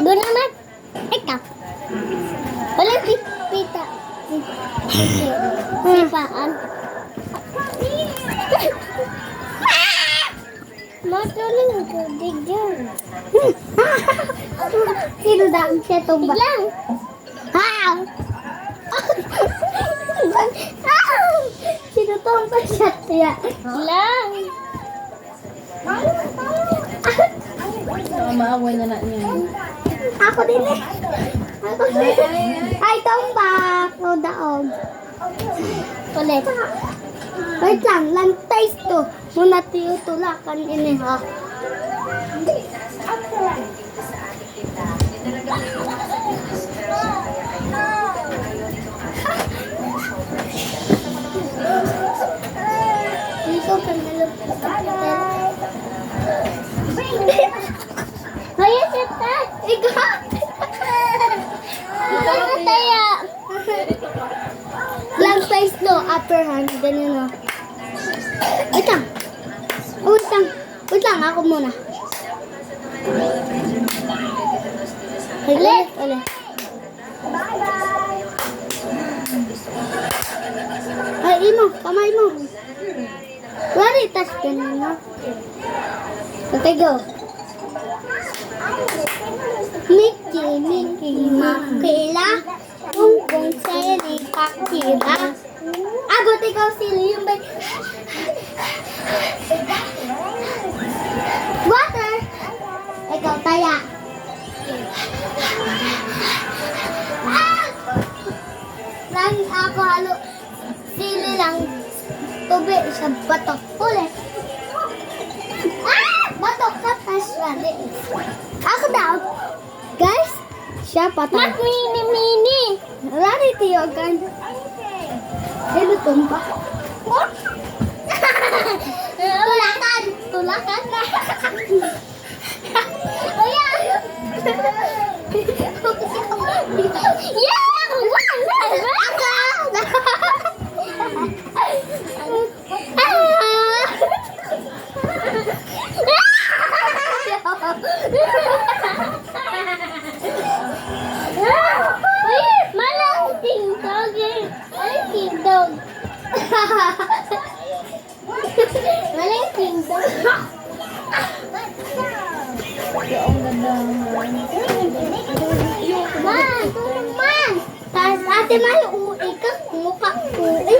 Doon naman. Ikaw. Wala pita. Sipaan. Matuloy ang tubig dyan. Sino daw siya tumba? Biglang. Sino tumba siya? Biglang. Maaway na na niya. Ako din eh. Ako din. Ay, tumba. Ako daog. Ulit. Wait lang. Lantays to. Muna tulakan ini ha. Dito ka nalapit. Ayan siya ta. Ikaw. Ikaw na tayo. Lang face no. Upper hand. Ganyan o. Wait lang. Wait lang. Ako muna. Ulit. Ay, imo. Kamay mo. Wari, tas ganyan na. Okay, go. Mickey, makila. Kung seri, kakira. Abot ikaw sila yung bay. Water. Ikaw taya. Lang ako halo. Sili lang. Tubig sa batok. Ulit. Batok ka. Tas rali. Ako daw. Guys. Siya patay. Mat mini. Rari tiyo kan. Sino tumba? Tulakan na. Oh yeah. Malang tingdog. Malang tingdog. Malang tingdog. Man! Tapos ate Mayo, uuwi ka. Mukha uuwi.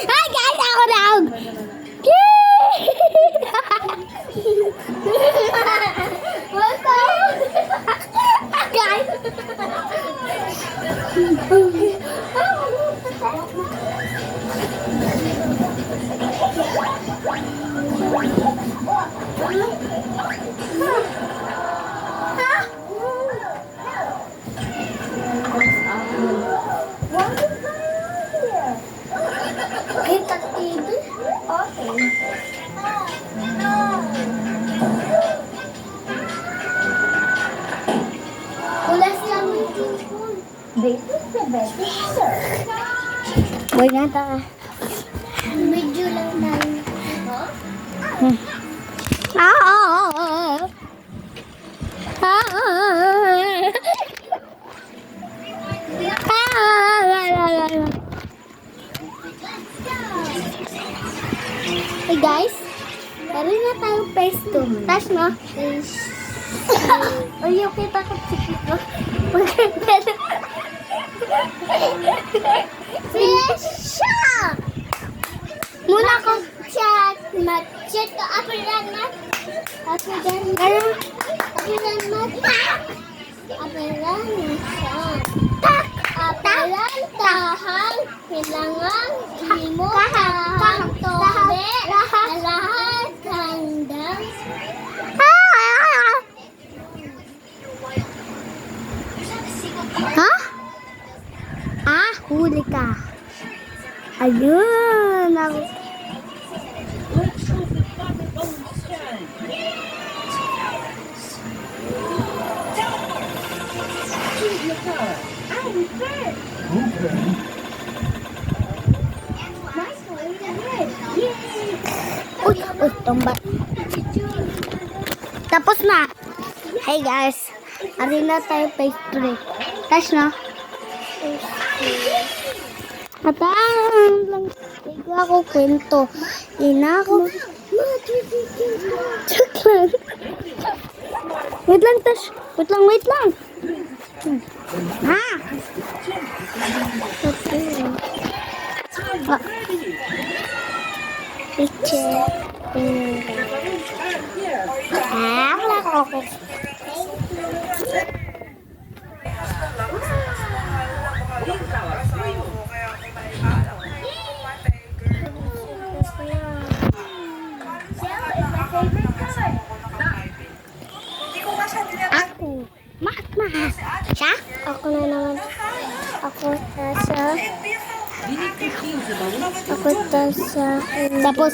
Hi guys, ako daw. Guys. Kita TV? Okay. Ulas lang yung telepon. This is the best answer. Boy nga ta. Medyo lang tayo. Hey guys, meron na tayong face to. Touch no? Ay, okay takot sikit ko. Fish! Muna ko chat. Mag-chat ko. Apiran mat. Apiran mat. Apiran mat. Apiran mat. Tak! Apiran tahang. Kailangan himo tahang tobe. Lahat handang. Ha? Huli ka. Ayun. Uy, tumba. Tapos na. Hey guys, ari na tayo pastry. Touch na. Atang lang. Igo ako kwento. Ina ako. Joke lang. Wait lang, Tash. Wait lang. Ha? Picture. Wala ko ako. Ako. Mahal. Siya? Ako na naman. Ako tasa. Tapos,